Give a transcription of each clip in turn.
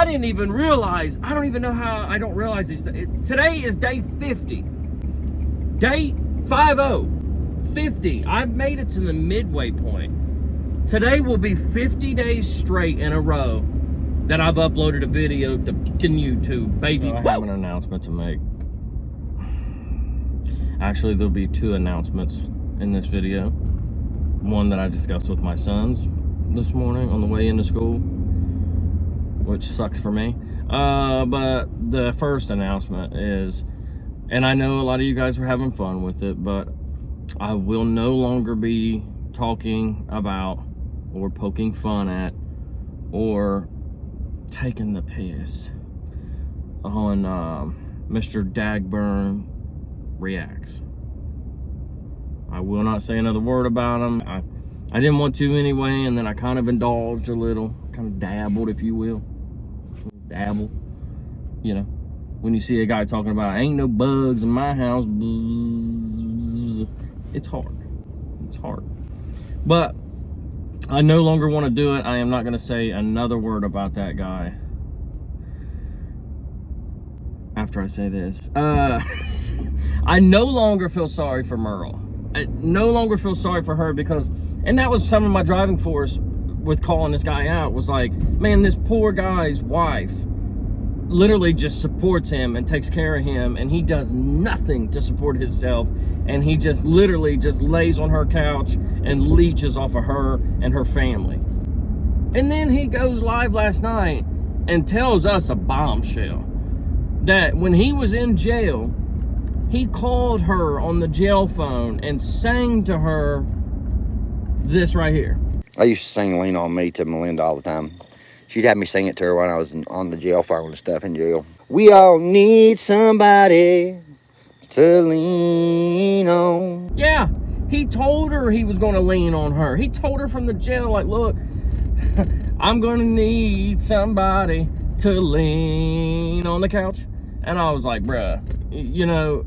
I didn't even realize. I don't even know how I don't realize this. Today is day 50. Day 50. I've made it to the midway point. Today will be 50 days straight in a row that I've uploaded a video to YouTube, baby. So I have an announcement to make. Actually, there'll be 2 announcements in this video. One that I discussed with my sons this morning on the way into school, which sucks for me. But the first announcement is, and I know a lot of you guys were having fun with it, but I will no longer be talking about or poking fun at or taking the piss on Mr. Dagburn Reacts. I will not say another word about him. I didn't want to anyway, and then I kind of indulged a little, kind of dabbled, if you will. Dabble. You know, when you see a guy talking about, ain't no bugs in my house, it's hard. It's hard. But I no longer want to do it. I am not going to say another word about that guy after I say this. I no longer feel sorry for Merle. I no longer feel sorry for her because, and that was some of my driving force with calling this guy out, was like, man, this poor guy's wife literally just supports him and takes care of him, and he does nothing to support himself, and he just literally just lays on her couch and leeches off of her and her family. And then he goes live last night and tells us a bombshell that when he was in jail, he called her on the jail phone and sang to her this right here. I used to sing Lean On Me to Melinda all the time. She'd have me sing it to her when I was on the jail phone and stuff in jail. We all need somebody to lean on. Yeah, he told her he was going to lean on her. He told her from the jail, like, look, I'm going to need somebody to lean on the couch. And I was like, bruh, you know,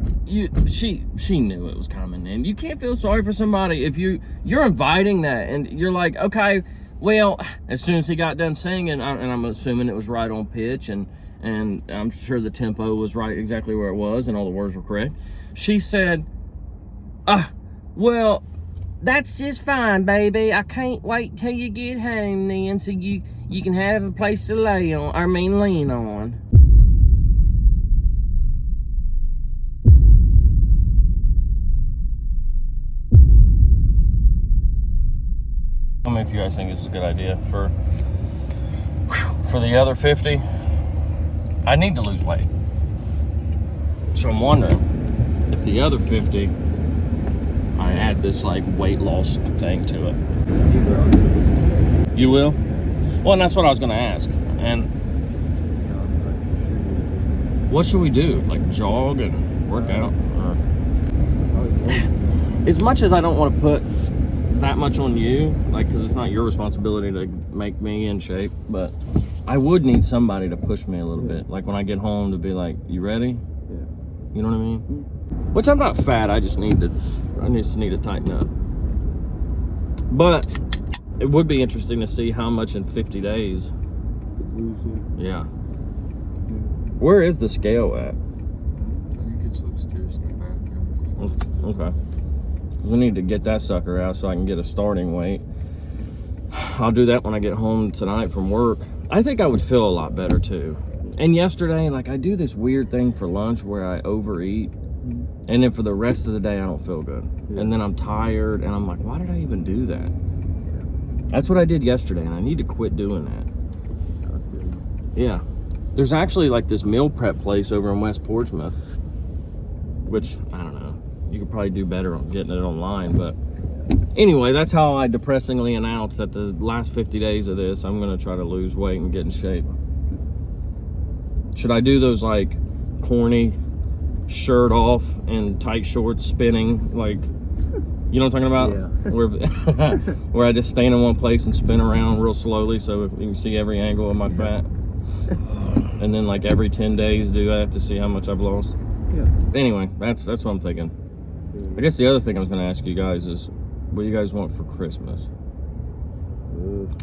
she knew it was coming, and you can't feel sorry for somebody if you're inviting that, and you're like, okay, well, as soon as he got done singing, and I'm assuming it was right on pitch, and I'm sure the tempo was right exactly where it was, and all the words were correct. She said, well, that's just fine, baby. I can't wait till you get home then, so you can have a place to lean on. I mean, if you guys think this is a good idea for the other 50, I need to lose weight. So I'm wondering if the other 50, I add this like weight loss thing to it. You will? Well, and that's what I was going to ask. And what should we do? Like jog and work out? Or... As much as I don't want to put that much on you, like, because it's not your responsibility to make me in shape, but I would need somebody to push me a little bit, like when I get home, to be like, you ready? Yeah. You know what I mean? Which, I'm not fat, I just need to tighten up. But it would be interesting to see how much in 50 days. Could lose you. Yeah. Where is the scale at? I think it's upstairs in the bathroom. Okay. We need to get that sucker out so I can get a starting weight. I'll do that when I get home tonight from work. I think I would feel a lot better too. And yesterday, like, I do this weird thing for lunch where I overeat, and then for the rest of the day I don't feel good. And then I'm tired, and I'm like, why did I even do that? That's what I did yesterday, and I need to quit doing that. Yeah. There's actually like this meal prep place over in West Portsmouth, which, I don't know. You could probably do better on getting it online, but anyway, that's how I depressingly announced that the last 50 days of this, I'm going to try to lose weight and get in shape. Should I do those like corny shirt off and tight shorts spinning, like, you know what I'm talking about? Yeah. Where I just stand in one place and spin around real slowly so you can see every angle of my fat. And then like every 10 days do I have to see how much I've lost? Yeah. Anyway, that's what I'm thinking. I guess the other thing I was going to ask you guys is, what do you guys want for Christmas?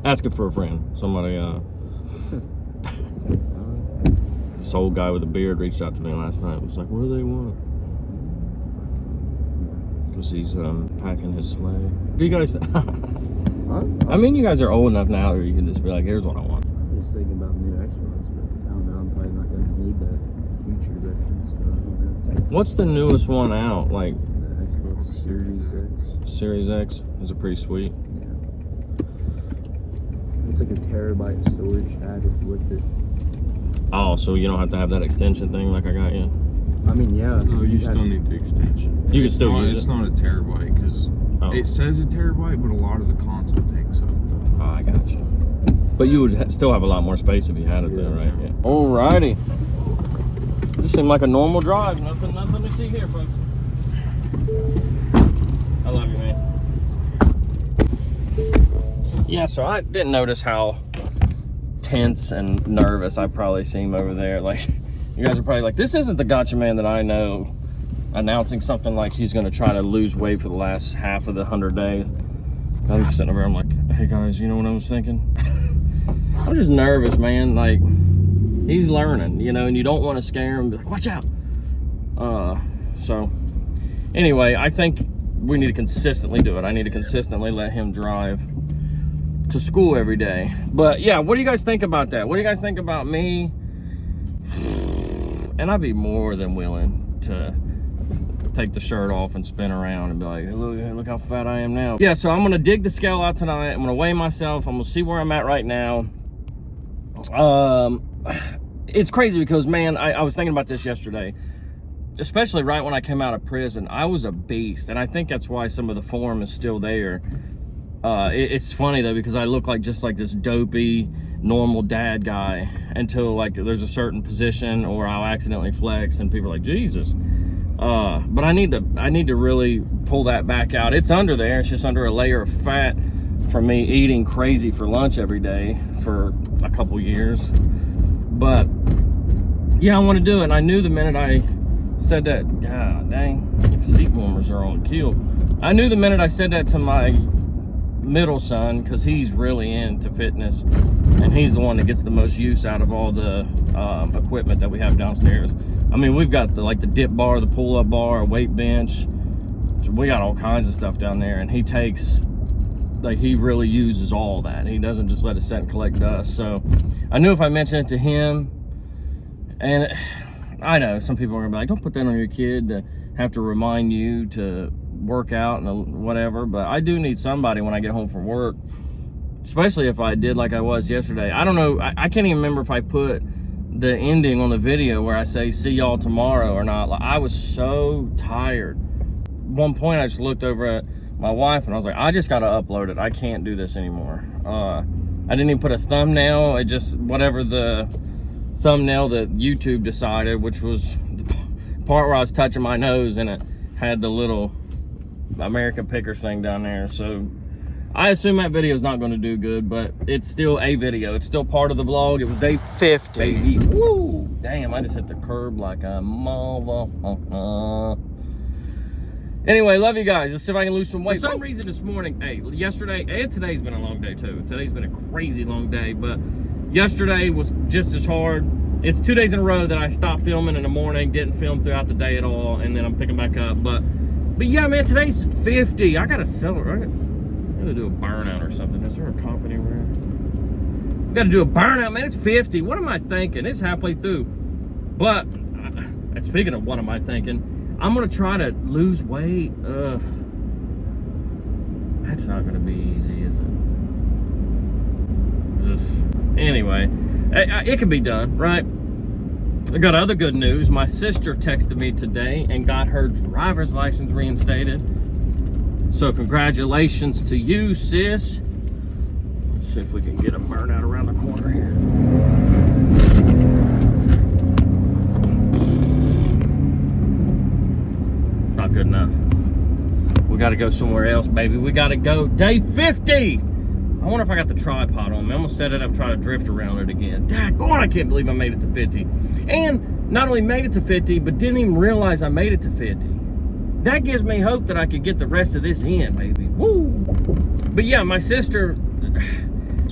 Ask it for a friend. Somebody, this old guy with a beard reached out to me last night. Was like, what do they want? Because he's packing his sleigh. You guys, I mean, you guys are old enough now where you can just be like, here's what I want. I'm just thinking about new Xbox, but I don't know, I'm probably not going to need that future reference. So I don't know. What's the newest one out? Like The Xbox Series X. Series X is a pretty sweet. Yeah. It's like a terabyte storage added with it. Oh, so you don't have to have that extension thing like I got you. I mean, yeah. No, you still need the extension. You can still use it. It's not a terabyte because it says a terabyte, but a lot of the console takes up. Oh, I got you. But you would still have a lot more space if you had it there, right? Yeah. Alrighty. This seemed like a normal drive. Nothing to see here, folks. I love you, man. Yeah, so I didn't notice how tense and nervous I probably seem over there. Like, you guys are probably like, this isn't the gotcha man that I know announcing something like he's going to try to lose weight for the last half of the 100 days. I'm just sitting over there, I'm like, hey guys, you know what I was thinking? I'm just nervous, man. Like, he's learning, you know, and you don't want to scare him. Be like, watch out. So, anyway, I think we need to consistently do it. I need to consistently let him drive to school every day. But yeah, what do you guys think about that? What do you guys think about me? And I'd be more than willing to take the shirt off and spin around and be like, hey, look how fat I am now. Yeah, so I'm gonna dig the scale out tonight. I'm gonna weigh myself. I'm gonna see where I'm at right now. It's crazy because, man, I was thinking about this yesterday, especially right when I came out of prison. I was a beast, and I think that's why some of the form is still there. It's funny though, because I look like just like this dopey normal dad guy until like there's a certain position or I'll accidentally flex and people are like, Jesus. But I need to really pull that back out. It's under there. It's just under a layer of fat from me eating crazy for lunch every day for a couple years. But yeah, I want to do it. And I knew the minute I said that, God dang, seat warmers are on kill. I knew the minute I said that to my middle son, because he's really into fitness and he's the one that gets the most use out of all the equipment that we have downstairs. I mean, we've got the dip bar, the pull-up bar, a weight bench. We got all kinds of stuff down there, and he takes, like, he really uses all that. He doesn't just let it sit and collect dust. So I knew if I mentioned it to him, and I know some people are gonna be like, don't put that on your kid to have to remind you to work out and whatever, but I do need somebody when I get home from work, especially if I did like I was yesterday. I don't know, I can't even remember if I put the ending on the video where I say see y'all tomorrow or not. Like, I was so tired. One point I just looked over at my wife and I was like, I just gotta upload it. I can't do this anymore. I didn't even put a thumbnail. It just, whatever the thumbnail that YouTube decided, which was the part where I was touching my nose and it had the little American Pickers thing down there. So I assume that video is not going to do good, but it's still a video. It's still part of the vlog. It was day 50. Baby. Woo! Damn, I just hit the curb like a mother. Anyway, love you guys. Let's see if I can lose some weight. For some reason this morning, hey, yesterday and today's been a long day too. Today's been a crazy long day, but yesterday was just as hard. It's 2 days in a row that I stopped filming in the morning, didn't film throughout the day at all, and then I'm picking back up. But yeah, man, today's 50. I gotta celebrate. I'm gonna do a burnout or something. Is there a cop anywhere? We gotta do a burnout, man. It's 50. What am I thinking? It's halfway through. But speaking of what am I thinking, I'm gonna try to lose weight. That's not gonna be easy, is it? Anyway, it can be done, right? I got other good news. My sister texted me today and got her driver's license reinstated. So congratulations to you, sis. Let's see if we can get a burnout around the corner here. It's not good enough. We gotta go somewhere else, baby. We gotta go day 50. I wonder if I got the tripod on me. I'm gonna set it up, try to drift around it again. Daggone, I can't believe I made it to 50. And not only made it to 50, but didn't even realize I made it to 50. That gives me hope that I could get the rest of this in, baby. Woo! But yeah, my sister,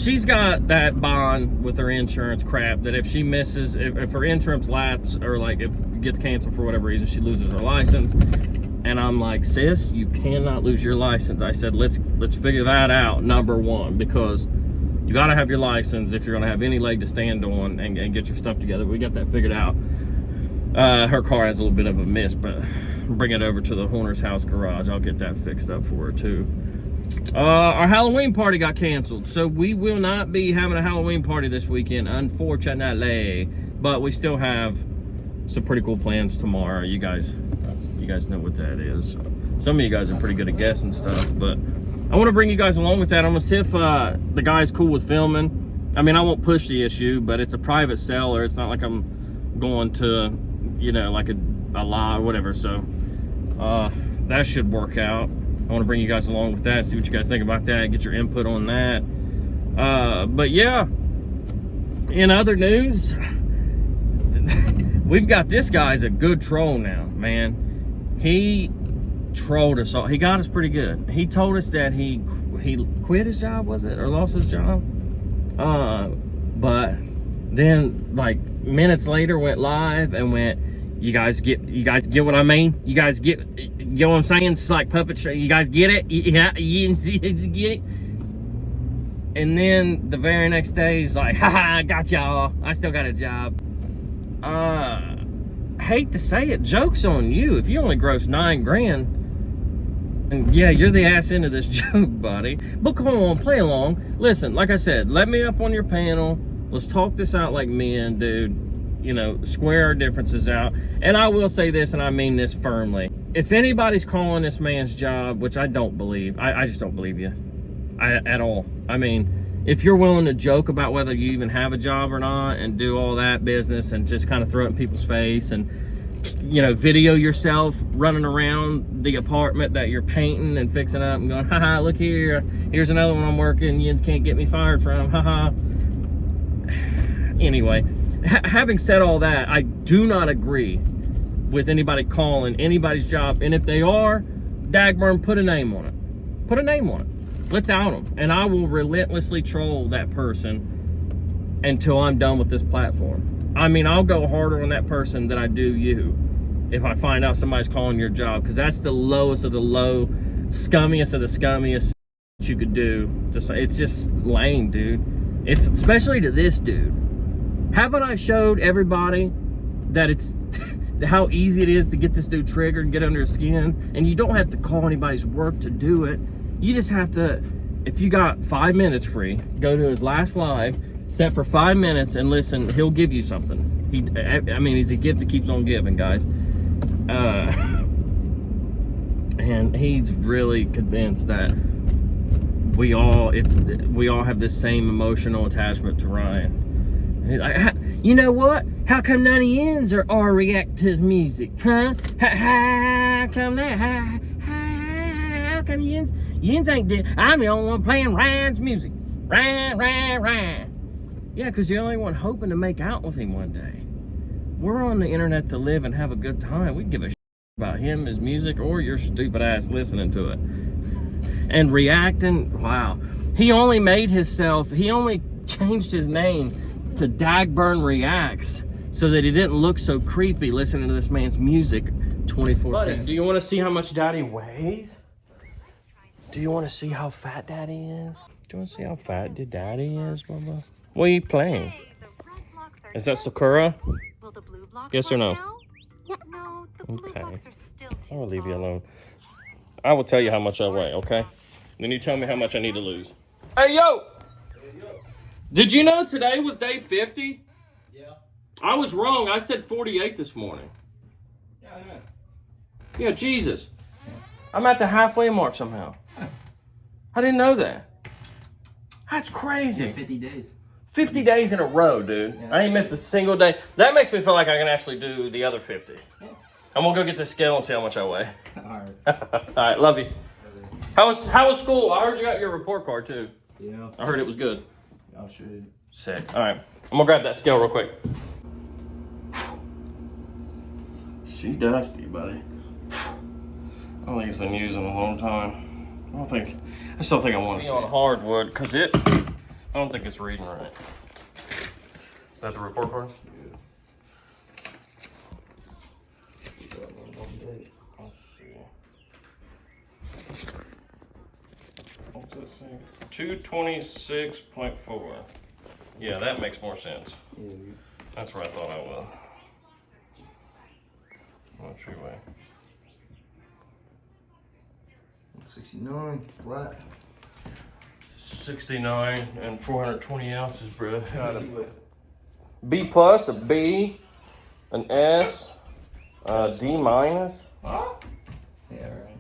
she's got that bond with her insurance crap that if she misses, if her insurance lapses or like if it gets canceled for whatever reason, she loses her license. And I'm like, sis, you cannot lose your license. I said, let's figure that out, number one, because you got to have your license if you're going to have any leg to stand on and get your stuff together. We got that figured out. Her car has a little bit of a miss, but bring it over to the Horner's house garage. I'll get that fixed up for her too. Our Halloween party got canceled, so we will not be having a Halloween party this weekend, unfortunately. But we still have some pretty cool plans tomorrow. You guys know what that is. Some of you guys are pretty good at guessing stuff, but I want to bring you guys along with that. I'm gonna see if the guy's cool with filming. I mean, I won't push the issue, but it's a private seller. It's not like I'm going to, you know, like a lie or whatever. So that should work out. I want to bring you guys along with that, see what you guys think about that, get your input on that. But yeah, in other news, we've got this guy's a good troll now, man. He trolled us all. He got us pretty good. He told us that he quit his job, was it, or lost his job? But then like minutes later went live and went, you guys get what I mean? You guys get what I'm saying? It's like puppetry. You guys get it? Yeah, you get it? And then the very next day he's like, haha, I got y'all. I still got a job. Hate to say it, joke's on you. If you only gross $9 grand, and yeah, you're the ass end of this joke, buddy. But come on, play along. Listen, like I said, let me up on your panel. Let's talk this out like men, dude. You know, square our differences out. And I will say this, and I mean this firmly. If anybody's calling this man's job, which I don't believe, I just don't believe you at all. I mean, if you're willing to joke about whether you even have a job or not and do all that business and just kind of throw it in people's face and, you know, video yourself running around the apartment that you're painting and fixing up and going, haha, look here, here's another one I'm working, yins can't get me fired from, haha. Anyway, having said all that, I do not agree with anybody calling anybody's job, and if they are, dagburn, put a name on it. Put a name on it. Let's out them, and I will relentlessly troll that person until I'm done with this platform. I mean, I'll go harder on that person than I do you if I find out somebody's calling your job, because that's the lowest of the low, scummiest of the scummiest you could do. It's just lame, dude. It's especially to this dude. Haven't I showed everybody that it's how easy it is to get this dude triggered and get under his skin? And you don't have to call anybody's work to do it. You just have to, if you got 5 minutes free, go to his last live, set for 5 minutes and listen. He'll give you something. I mean, he's a gift that keeps on giving, guys. And he's really convinced that we all have this same emotional attachment to Ryan. Like, you know what? How come none of yins are react to his music, huh? How come that? How come yins ain't dead? I'm the only one playing Ryan's music. Ryan. Yeah, because you're the only one hoping to make out with him one day. We're on the internet to live and have a good time. We give a shit about him, his music, or your stupid ass listening to it. And reacting, wow. He only changed his name to Dagburn Reacts so that he didn't look so creepy listening to this man's music 24/7. Do you want to see how much Daddy weighs? Do you want to see how fat Daddy is? Do you want to see how fat Daddy is, Bubba? What are you playing? Is that Sakura? Will the blue blocks yes or no? Yeah, no, the blue blocks are still too I will leave you tall. alone. I will tell you how much I weigh, okay? Then you tell me how much I need to lose. Hey, yo! Did you know today was day 50? Yeah. I was wrong. I said 48 this morning. Yeah, I know. Yeah, Jesus. I'm at the halfway mark somehow. I didn't know that. That's crazy. 50 days. 50 days in a row, dude. Yeah. I ain't missed a single day. That makes me feel like I can actually do the other 50. Yeah. I'm gonna go get the scale and see how much I weigh. Alright. All right, love you. How was school? I heard you got your report card too. Yeah. I heard it was good. I'll show you. Sick. All right, I'm gonna grab that scale real quick. She dusty, buddy. I don't think it's been used in a long time. I still think I want to see on hardwood because it I don't think it's reading right. Is that the report card? Let's see. What's that say? 226.4. Yeah, that makes more sense. Yeah. That's where I thought I was. Not true way. 69 flat. 69 and 420 ounces, bro. B plus, a B, an S, D minus. Yeah, right.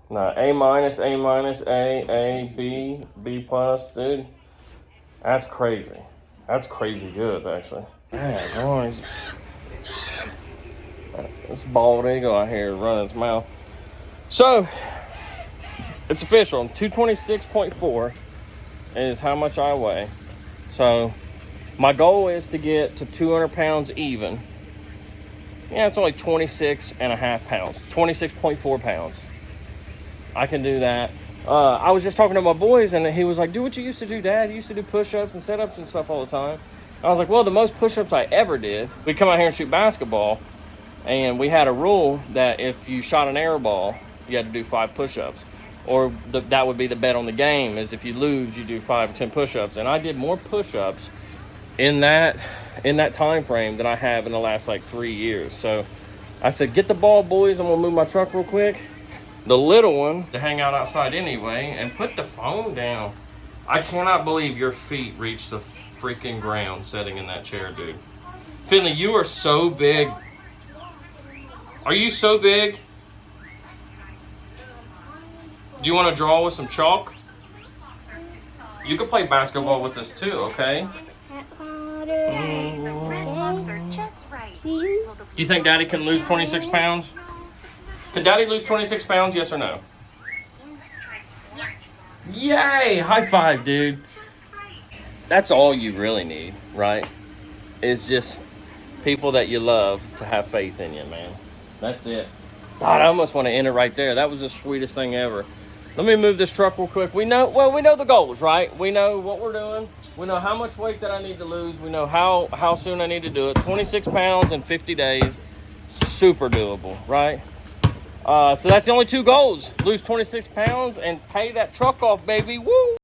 No, A minus, A, B, B plus, dude. That's crazy. That's crazy good, actually. Yeah, guys. This bald eagle out here running its mouth. So, it's official. 226.4 is how much I weigh. So, my goal is to get to 200 pounds even. Yeah, it's only 26 and a half pounds. 26.4 pounds. I can do that. I was just talking to my boys, and he was like, do what you used to do, Dad. You used to do push-ups and sit-ups and stuff all the time. I was like, well, the most push-ups I ever did, we'd come out here and shoot basketball, and we had a rule that if you shot an air ball, you had to do 5 push-ups. Or that would be the bet on the game, is if you lose, you do 5 or 10 push-ups. And I did more push-ups in that time frame than I have in the last, like, 3 years. So I said, get the ball, boys. I'm going to move my truck real quick. The little one to hang out outside anyway, and put the phone down. I cannot believe your feet reached the freaking ground sitting in that chair, dude. Finley, you are so big. Are you so big? Do you want to draw with some chalk? You can play basketball with this too, okay? Hey, the red blocks are just right. Will the You think Daddy can lose 26 pounds? Can Daddy lose 26 pounds, yes or no? Yay! High five, dude. That's all you really need, right? Is just people that you love to have faith in you, man. That's it. God, I almost want to end it right there. That was the sweetest thing ever. Let me move this truck real quick. We know the goals, right? We know what we're doing. We know how much weight that I need to lose. We know how soon I need to do it. 26 pounds in 50 days. Super doable, right? So that's the only 2 goals. Lose 26 pounds and pay that truck off, baby. Woo!